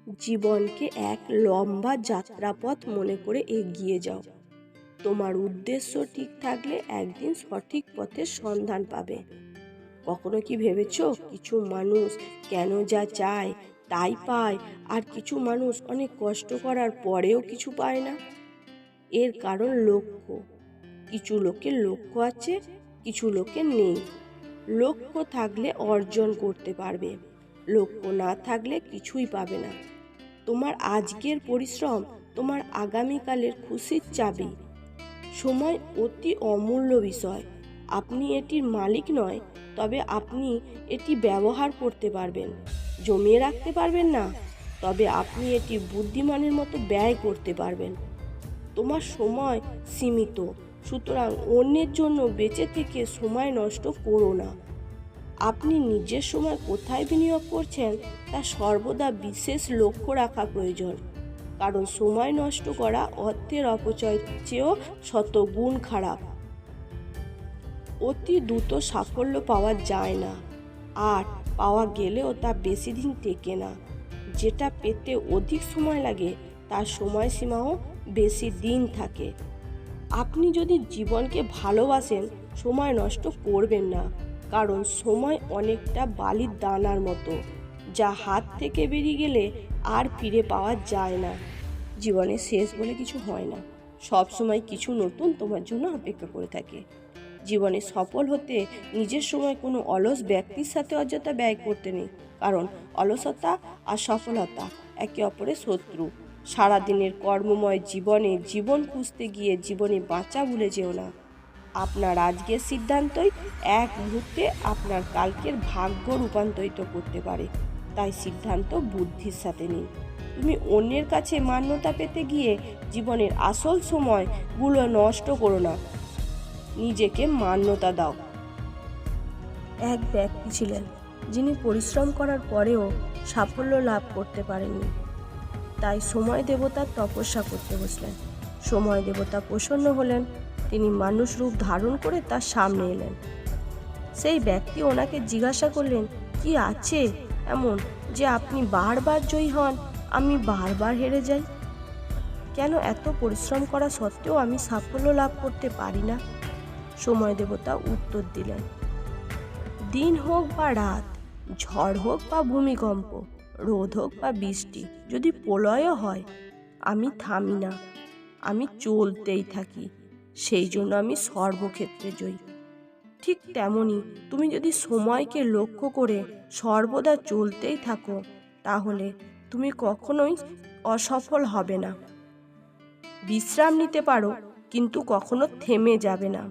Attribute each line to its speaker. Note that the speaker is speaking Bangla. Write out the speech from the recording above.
Speaker 1: জীবনকে এক লম্বা যাত্রাপথ মনে করে এগিয়ে যাও। তোমার উদ্দেশ্য ঠিক থাকলে একদিন সঠিক পথের সন্ধান পাবে। কখনো কি ভেবেছো কিছু মানুষ কেন যা চায় তাই পায়, আর কিছু মানুষ অনেক কষ্ট করার পরেও কিছু পায় না? এর কারণ লক্ষ্য। কিছু লোকের লক্ষ্য আছে, কিছু লোকের নেই। লক্ষ্য থাকলে অর্জন করতে পারবে, লক্ষ্য না থাকলে কিছুই পাবে না। তোমার আজকের পরিশ্রম তোমার আগামীকালের খুশির চাবি। সময় অতি অমূল্য বিষয়। আপনি এটির মালিক নয়, তবে আপনি এটি ব্যবহার করতে পারবেন। জমিয়ে রাখতে পারবেন না, তবে আপনি এটি বুদ্ধিমানের মতো ব্যয় করতে পারবেন। তোমার সময় সীমিত, সুতরাং অন্যের জন্য বেঁচে থেকে সময় নষ্ট করো না। আপনি নিজের সময় কোথায় বিনিয়োগ করছেন তা সর্বদা বিশেষ লক্ষ্য রাখা প্রয়োজন, কারণ সময় নষ্ট করা অর্থের অপচয়ের চেয়েও শতগুণ খারাপ। অতি দ্রুত সাফল্য পাওয়া যায় না, আর পাওয়া গেলেও তা বেশি দিন টেকে না। যেটা পেতে অধিক সময় লাগে তার সময়সীমাও বেশি দিন থাকে। আপনি যদি জীবনকে ভালোবাসেন, সময় নষ্ট করবেন না, কারণ সময় অনেকটা বালির দানার মতো, যা হাত থেকে বেরিয়ে গেলে আর ফিরে পাওয়া যায় না। জীবনে শেষ বলে কিছু হয় না, সব সময় কিছু নতুন তোমার জন্য অপেক্ষা করে থাকে। জীবনে সফল হতে নিজের সময় কোনো অলস ব্যক্তির সাথে অযথা ব্যয় করতে নেই, কারণ অলসতা আর সফলতা একে অপরের শত্রু। সারাদিনের কর্মময় জীবনে জীবন খুঁজতে গিয়ে জীবনে বাঁচা ভুলে যেও না। আপনার আজকের সিদ্ধান্তই এক মুহূর্তে আপনার কালকের ভাগ্য রূপান্তরিত করতে পারে। তাই সিদ্ধান্ত বুদ্ধির সাথে নিন। তুমি অন্যের কাছে মান্যতা পেতে গিয়ে জীবনের আসল সময়গুলো নষ্ট করো না, নিজেকে মান্যতা দাও। এক ব্যক্তি ছিলেন যিনি পরিশ্রম করার পরেও সাফল্য লাভ করতে পারেননি। তাই সময় দেবতার তপস্যা করতে বসলেন। সময় দেবতা প্রসন্ন হলেন, তিনি মানুষ রূপ ধারণ করে তার সামনে এলেন। সেই ব্যক্তি ওনাকে জিজ্ঞাসা করলেন, কি আছে এমন যে আপনি বারবার জয়ী হন, আমি বারবার হেরে যাই? কেন এত পরিশ্রম করা সত্ত্বেও আমি সাফল্য লাভ করতে পারি না? সময় দেবতা উত্তর দিলেন, দিন হোক বা রাত, ঝড় হোক বা ভূমিকম্প, রোদ হোক বা বৃষ্টি, যদি প্রলয়ও হয়, আমি থামি না, আমি চলতেই থাকি। সেই জন্য আমি সর্বক্ষেত্রে জয়ী। ঠিক তেমনি তুমি যদি সময়কে লক্ষ্য করে সর্বদা চলতেই থাকো, তাহলে তুমি কখনোই অসফল হবে না। বিশ্রাম নিতে পারো, কিন্তু কখনো থেমে যাবে না।